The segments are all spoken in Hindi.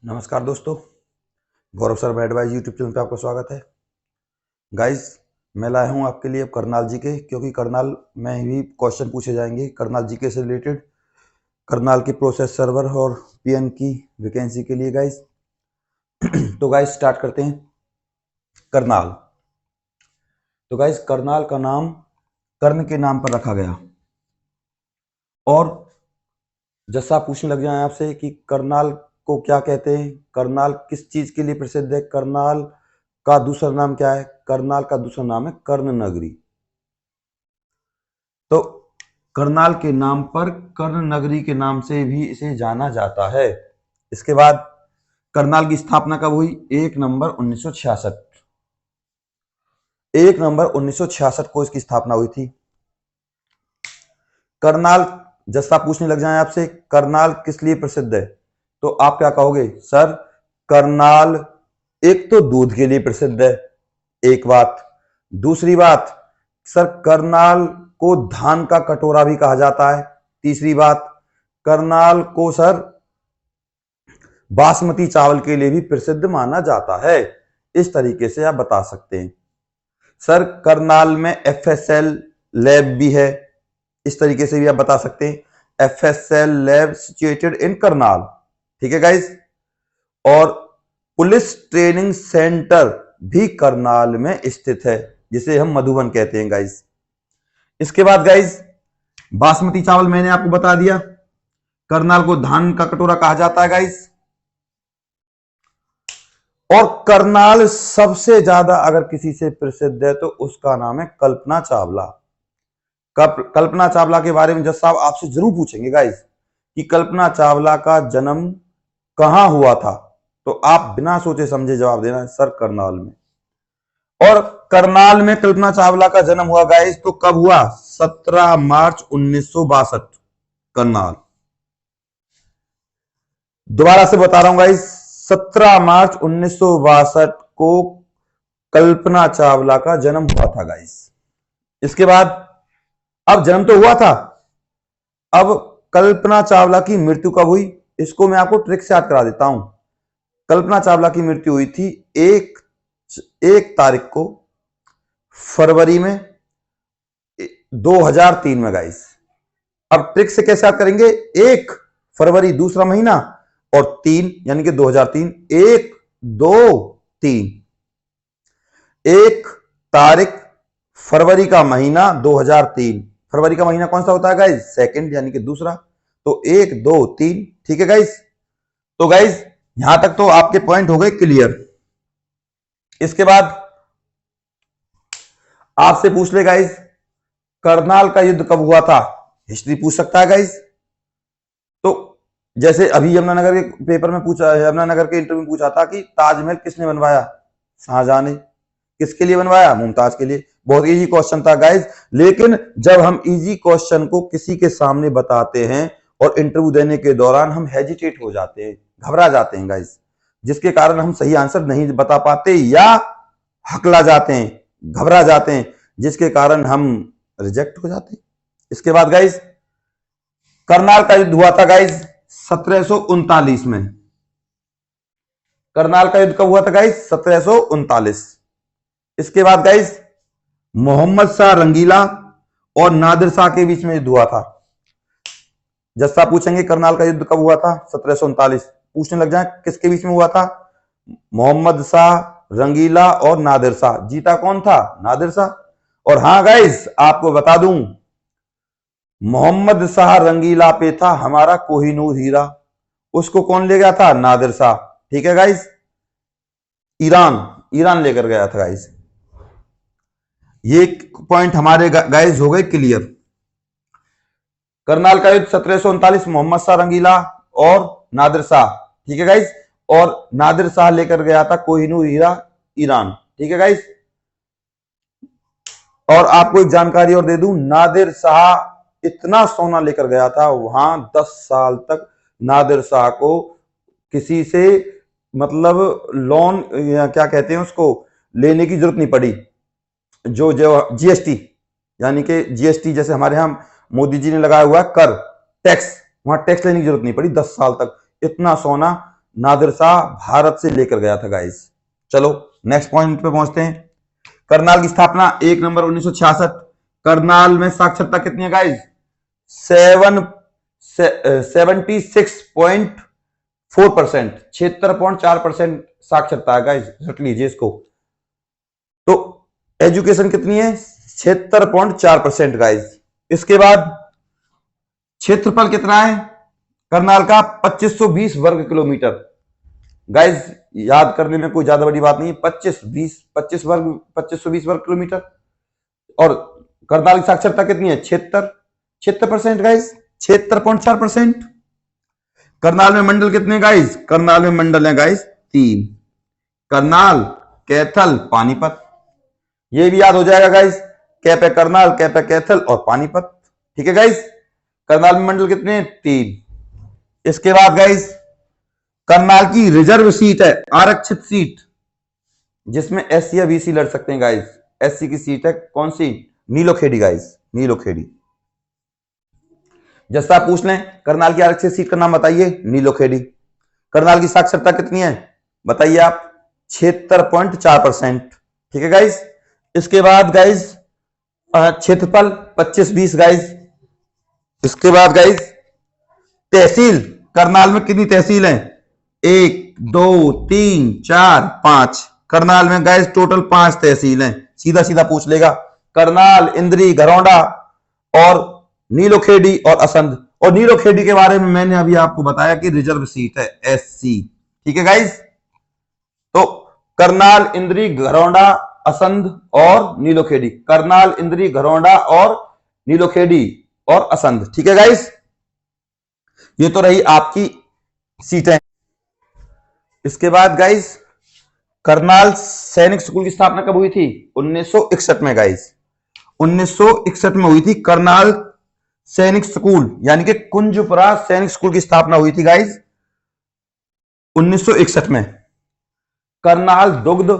नमस्कार दोस्तों, गौरव सर एडवाइज यूट्यूब चैनल पे आपका स्वागत है। गाइस, मैं लाया हूँ आपके लिए अब करनाल जी के, क्योंकि करनाल में भी क्वेश्चन पूछे जाएंगे करनाल जी के से रिलेटेड, करनाल के प्रोसेस सर्वर और पीएन की वैकेंसी के लिए गाइस। तो गाइस स्टार्ट करते हैं। करनाल, तो गाइस करनाल का नाम कर्ण के नाम पर रखा गया। और जैसा आप पूछने लग जाए आपसे कि करनाल को क्या कहते हैं, करनाल किस चीज के लिए प्रसिद्ध है, करनाल का दूसरा नाम क्या है? करनाल का दूसरा नाम है कर्ण नगरी। तो करनाल के नाम पर कर्ण नगरी के नाम से भी इसे जाना जाता है। इसके बाद करनाल की स्थापना कब हुई? 1 नवंबर 1966। 1 नवंबर 1966 को इसकी स्थापना हुई थी। करनाल, जैसा पूछने लग जाए आपसे करनाल किस लिए प्रसिद्ध है, तो आप क्या कहोगे? सर, करनाल एक तो दूध के लिए प्रसिद्ध है, एक बात। दूसरी बात, सर करनाल को धान का कटोरा भी कहा जाता है। तीसरी बात, करनाल को सर बासमती चावल के लिए भी प्रसिद्ध माना जाता है। इस तरीके से आप बता सकते हैं। सर करनाल में एफएसएल लैब भी है, इस तरीके से भी आप बता सकते हैं। FSL lab situated in Karnal, ठीक है गाइस। और पुलिस ट्रेनिंग सेंटर भी करनाल में स्थित है, जिसे हम मधुबन कहते हैं गाइस। इसके बाद गाइस, बासमती चावल मैंने आपको बता दिया, करनाल को धान का कटोरा कहा जाता है गाइस। और करनाल सबसे ज्यादा अगर किसी से प्रसिद्ध है तो उसका नाम है कल्पना चावला। कल्पना चावला के बारे में जज साहब आपसे जरूर पूछेंगे गाइस कि कल्पना चावला का जन्म कहां हुआ था, तो आप बिना सोचे समझे जवाब देना है सर करनाल में। और करनाल में कल्पना चावला का जन्म हुआ गाइस, तो कब हुआ? 17 मार्च 1962, करनाल। दोबारा से बता रहा हूं गाइस, 17 मार्च 1962 को कल्पना चावला का जन्म हुआ था गाइस। इसके बाद, अब जन्म तो हुआ था, अब कल्पना चावला की मृत्यु कब हुई, इसको मैं आपको ट्रिक से याद करा देता हूं। कल्पना चावला की मृत्यु हुई थी एक तारीख को फरवरी में 2003 में गाइस। अब ट्रिक से कैसे याद करेंगे? 1 फरवरी दूसरा महीना और 3 यानी कि 2003, 1 2 3, 1 तारीख फरवरी का महीना 2003। फरवरी का महीना कौन सा होता है गाइस? सेकंड यानी कि दूसरा। तो 1 2 3, ठीक है गाइस। तो गाइस यहां तक तो आपके पॉइंट हो गए क्लियर। इसके बाद आपसे पूछ ले गाइस, करनाल का युद्ध कब हुआ था? हिस्ट्री पूछ सकता है गाइस। तो जैसे अभी यमुनानगर के पेपर में पूछा, यमुनानगर के इंटरव्यू में पूछा था कि ताजमहल किसने बनवाया? शाहजहां ने। किसके लिए बनवाया? मुमताज के लिए। बहुत इजी क्वेश्चन था गाइस। लेकिन जब हम इजी क्वेश्चन को किसी के सामने बताते हैं और इंटरव्यू देने के दौरान हम हेजिटेट हो जाते हैं, घबरा जाते हैं गाइस, जिसके कारण हम सही आंसर नहीं बता पाते या हकला जाते हैं, घबरा जाते हैं, जिसके कारण हम रिजेक्ट हो जाते हैं। इसके बाद गाइस, करनाल का युद्ध हुआ था गाइस 1739 में। करनाल का युद्ध कब हुआ था गाइस? 1739। इसके बाद गाइस, मोहम्मद शाह रंगीला और नादिर शाह के बीच में युद्ध हुआ था। जस्सा पूछेंगे करनाल का युद्ध कब हुआ था? 1739। पूछने लग जाए किसके बीच में हुआ था? मोहम्मद शाह रंगीला और नादिर शाह। जीता कौन था? नादिर शाह। और हां गाइस, आपको बता दूं, मोहम्मद शाह रंगीला पे था हमारा कोहिनूर हीरा, उसको कौन ले गया था? नादिर शाह। ठीक है गाइस, ईरान ईरान लेकर गया था गाइस। ये पॉइंट हमारे गाइस हो गए क्लियर। करनाल का युद्ध 1739, मोहम्मद शाह रंगीला और नादिर शाह, ठीक है गाइस। और नादिर शाह लेकर गया था कोहिनूर हीरा, ईरान, ठीक है गाइस। और आपको एक जानकारी और दे दूं, नादिर शाह इतना सोना लेकर गया था वहां, 10 साल तक नादिर शाह को किसी से मतलब लोन या क्या कहते हैं उसको, लेने की जरूरत नहीं पड़ी। जो जो जीएसटी, यानी कि जीएसटी जैसे हमारे यहां मोदी जी ने लगाया हुआ है कर, टैक्स, वहां टैक्स लेने की जरूरत नहीं पड़ी 10 साल तक। इतना सोना नादिर शाह भारत से लेकर गया था गाइस। चलो नेक्स्ट पॉइंट पे पहुंचते हैं। करनाल की स्थापना 1 नवंबर 1966। करनाल में साक्षरता कितनी है गाइस? 76.4%, 76.4% साक्षरता है गाइस, रट लीजिए इसको। तो एजुकेशन कितनी है? 76.4% गाइस। इसके बाद क्षेत्रफल कितना है करनाल का? 2520 वर्ग किलोमीटर। गाइस याद करने में कोई ज्यादा बड़ी बात नहीं है, 2520 वर्ग किलोमीटर। और करनाल की साक्षरता कितनी है? 76% गाइस, 76.4%। करनाल में मंडल कितने गाइस? करनाल में मंडल है गाइस 3, करनाल, कैथल, पानीपत। ये भी याद हो जाएगा गाइस, कैप है करनाल, कैप है कैथल और पानीपत। ठीक है गाइस, करनाल में मंडल कितने हैं? 3। इसके बाद गाइस करनाल की रिजर्व सीट है, आरक्षित सीट, जिसमें एससी या बीसी लड़ सकते हैं गाइस। एससी की सीट है कौन सी? नीलोखेड़ी गाइस, नीलोखेड़ी। जैसा आप पूछ लें करनाल की आरक्षित सीट का नाम बताइए, नीलोखेड़ी। करनाल की साक्षरता कितनी है बताइए आप? 76.4%। ठीक है गाइस। इसके बाद गाइस क्षेत्रफल 2520 गाइस। इसके बाद गाइस तहसील, करनाल में कितनी तहसील है? 1 2 3 4 5। करनाल में गाइस टोटल 5 तहसील हैं। सीधा सीधा पूछ लेगा। करनाल, इंद्री, घरौंडा और नीलोखेड़ी और असंध। और नीलोखेड़ी के बारे में मैंने अभी आपको बताया कि रिजर्व सीट है, एससी। ठीक है गाइस। तो करनाल, इंद्री, घरौंडा, असंध और नीलोखेड़ी। करनाल, इंद्री, घरौंडा और नीलोखेड़ी और असंध। ठीक है गाइस, ये तो रही आपकी सीटें। इसके बाद गाइस करनाल सैनिक स्कूल की स्थापना कब हुई थी? 1961 में गाइस, 1961 में हुई थी करनाल सैनिक स्कूल, यानी कि कुंजपुरा सैनिक स्कूल की स्थापना हुई थी गाइस 1961 में। करनाल दुग्ध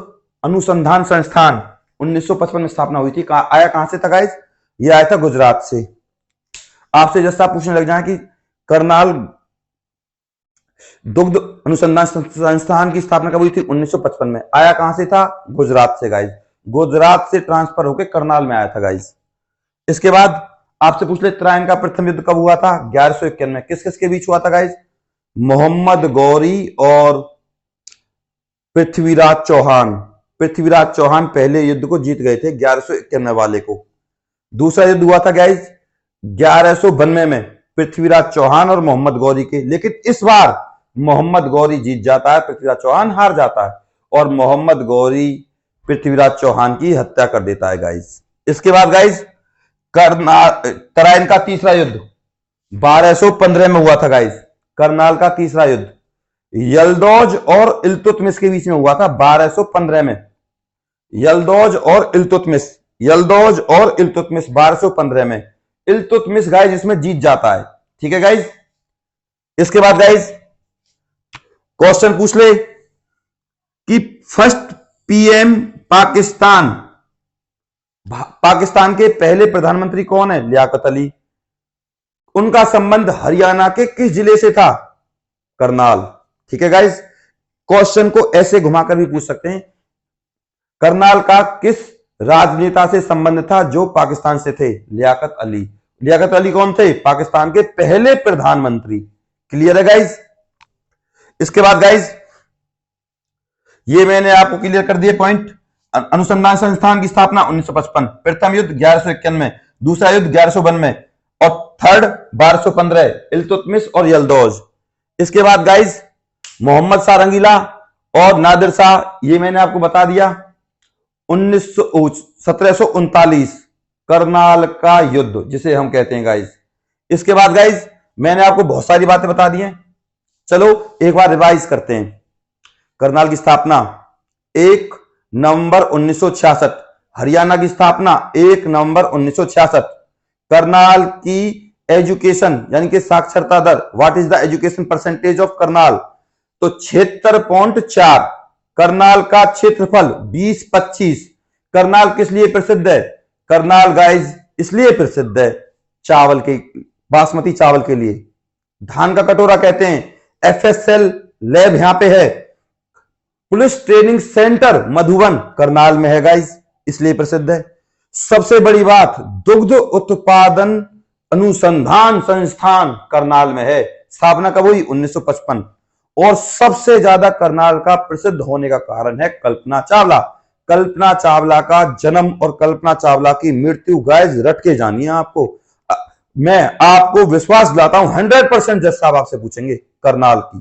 अनुसंधान संस्थान 1955 में स्थापना हुई थी। आया कहां से था गाइस? ये आया था गुजरात से। आपसे जैसा पूछने लग जाए कि करनाल दुग्ध अनुसंधान संस्थान की स्थापना कब हुई थी? 1955 में। आया कहां से था? गुजरात से गाइस। गुजरात से ट्रांसफर होकर करनाल में आया था गाइस। इसके बाद आपसे पूछ ले त्रायन का प्रथम युद्ध कब हुआ था? 1151 में। किस किस के बीच हुआ था गाइस? मोहम्मद गौरी और पृथ्वीराज चौहान। पृथ्वीराज चौहान पहले युद्ध को जीत गए थे 1151 वाले को। दूसरा युद्ध हुआ था गाइस 1192 में, पृथ्वीराज चौहान और मोहम्मद गौरी के। लेकिन इस बार मोहम्मद गौरी जीत जाता है, पृथ्वीराज चौहान हार जाता है, और मोहम्मद गौरी पृथ्वीराज चौहान की हत्या कर देता है गाइस। इसके बाद गाइस तराइन का तीसरा युद्ध 1215 में हुआ था गाइस। करनाल का तीसरा युद्ध यल्दौज और इल्तुतमिश के बीच में हुआ था 1215 में। यल्दौज और इल्तुतमिश, यल्दौज और इल्तुतमिश 1215 में। इल्तुतमिश गाइस इसमें जीत जाता है। ठीक है गाइस। इसके बाद गाइस क्वेश्चन पूछ ले कि फर्स्ट पीएम पाकिस्तान, पाकिस्तान के पहले प्रधानमंत्री कौन है? लियाकत अली। उनका संबंध हरियाणा के किस जिले से था? करनाल। ठीक है गाइस। क्वेश्चन को ऐसे घुमाकर भी पूछ सकते हैं, करनाल का किस राजनेता से संबंध था जो पाकिस्तान से थे? लियाकत अली। लियाकत अली कौन थे? पाकिस्तान के पहले प्रधानमंत्री। क्लियर है गाइस। इसके बाद गाइस ये मैंने आपको क्लियर कर दिए पॉइंट। अनुसंधान संस्थान की स्थापना 1955, प्रथम युद्ध 1151 में, दूसरा युद्ध 1192 में, और थर्ड 1215 इल्तुतमिश और यल्दौज। इसके बाद गाइस मोहम्मद शाह रंगीला और नादिर शाह, ये मैंने आपको बता दिया। 1739 करनाल का युद्ध जिसे हम कहते हैं गाइस। इसके बाद गाइस मैंने आपको बहुत सारी बातें बता दी हैं, चलो एक बार रिवाइज करते हैं। करनाल की स्थापना 1 नवंबर 1966, हरियाणा की स्थापना 1 नवंबर 1966। करनाल की एजुकेशन यानी कि साक्षरता दर, what is the education percentage of Karnal? तो 76.4। करनाल का क्षेत्रफल 20-25। करनाल किस लिए प्रसिद्ध है? करनाल गाइस इसलिए प्रसिद्ध है चावल के, बासमती चावल के लिए। धान का कटोरा कहते हैं, एफएसएल लैब यहां पे है। Police training centre Madhuban Karnal में है गाइस, इसलिए प्रसिद्ध है। सबसे बड़ी बात, दुग्ध उत्पादन अनुसंधान संस्थान करनाल में है। स्थापना कब हुई? 1955। और सबसे ज्यादा करनाल का प्रसिद्ध होने का कारण है कल्पना चावला। कल्पना चावला का जन्म और कल्पना चावला की मृत्यु गाइस रट के जानिए आपको। मैं आपको विश्वास दिलाता हूं 100% जज साहब आपसे पूछेंगे करनाल की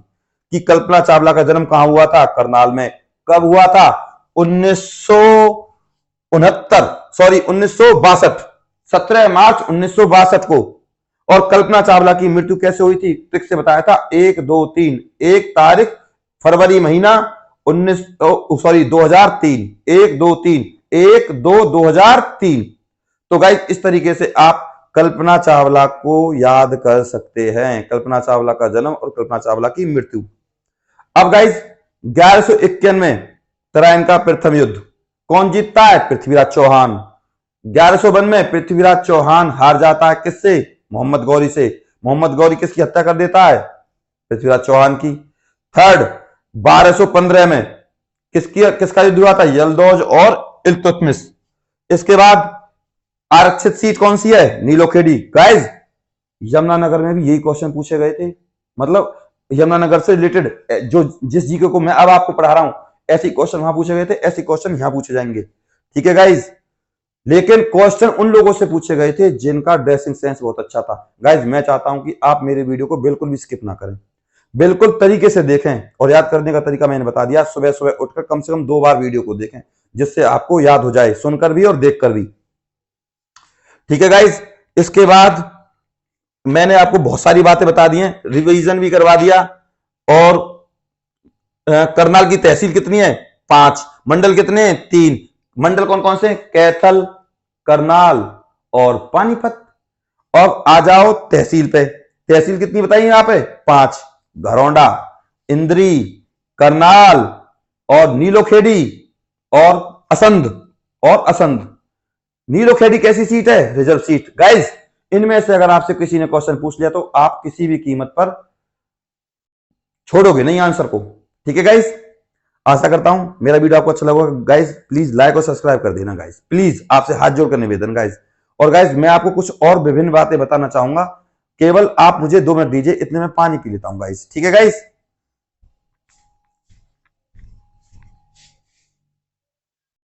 कि कल्पना चावला का जन्म कहां हुआ था? करनाल में। कब हुआ था? 1962, 17 मार्च 1962 को। और कल्पना चावला की मृत्यु कैसे हुई थी? ट्रिक से बताया था, 1-2-3, 1 तारीख फरवरी महीना 2003, 1-2-3, 1-2-2003। तो गाइस इस तरीके से आप कल्पना चावला को याद कर सकते हैं, कल्पना चावला का जन्म और कल्पना चावला की मृत्यु। अब गाइस 1151 में तराइन का प्रथम युद्ध कौन जीतता है? पृथ्वीराज चौहान। 1152 में पृथ्वीराज चौहान हार जाता है किससे? मोहम्मद गौरी से। मोहम्मद गौरी किसकी हत्या कर देता है? पृथ्वीराज चौहान की। थर्ड, 1215 में किसका युद्ध हुआ था? यलदौज और इल्तुतमिश। इसके बाद आरक्षित सीट कौन सी है? नीलोखेड़ी। गाइस यमुनानगर में भी यही क्वेश्चन पूछे गए थे, मतलब यमुनानगर से रिलेटेड जो जिस जीके को मैं अब आपको पढ़ा रहा हूं, ऐसे क्वेश्चन वहां पूछे गए थे, ऐसे क्वेश्चन यहां पूछे जाएंगे। ठीक है गाइस, लेकिन क्वेश्चन उन लोगों से पूछे गए थे जिनका ड्रेसिंग सेंस बहुत अच्छा था। गाइस मैं चाहता हूं कि आप मेरे वीडियो को बिल्कुल भी स्किप ना करें, बिल्कुल तरीके से देखें। और याद करने का तरीका मैंने बता दिया, सुबह सुबह उठकर कम से कम 2 बार वीडियो को देखें, जिससे आपको याद हो जाए, सुनकर भी और देखकर भी। ठीक है गाइस, इसके बाद मैंने आपको बहुत सारी बातें बता दी हैं, रिवीजन भी करवा दिया। और करनाल की तहसील कितनी है? 5। मंडल कितने हैं? 3। मंडल कौन कौन से? कैथल, करनाल और पानीपत। अब आ जाओ तहसील पे। तहसील कितनी बताइए यहां पे? 5। घरौंडा, इंद्री, करनाल और नीलोखेड़ी और असंध। नीलोखेड़ी कैसी सीट है? Reserve seat. गाइस इनमें से अगर आपसे किसी ने क्वेश्चन पूछ लिया तो आप किसी भी कीमत पर छोड़ोगे नहीं आंसर को। ठीक है गाइस, आशा करता हूं मेरा वीडियो आपको अच्छा लगा। गाइस प्लीज लाइक और सब्सक्राइब कर देना गाइस, प्लीज आपसे हाथ जोड़कर निवेदन गाइस। और गाइस मैं आपको कुछ और विभिन्न बातें बताना चाहूंगा, केवल आप मुझे 2 मिनट दीजिए, इतने में पानी पी लेता हूं गाइस। ठीक है गाइस।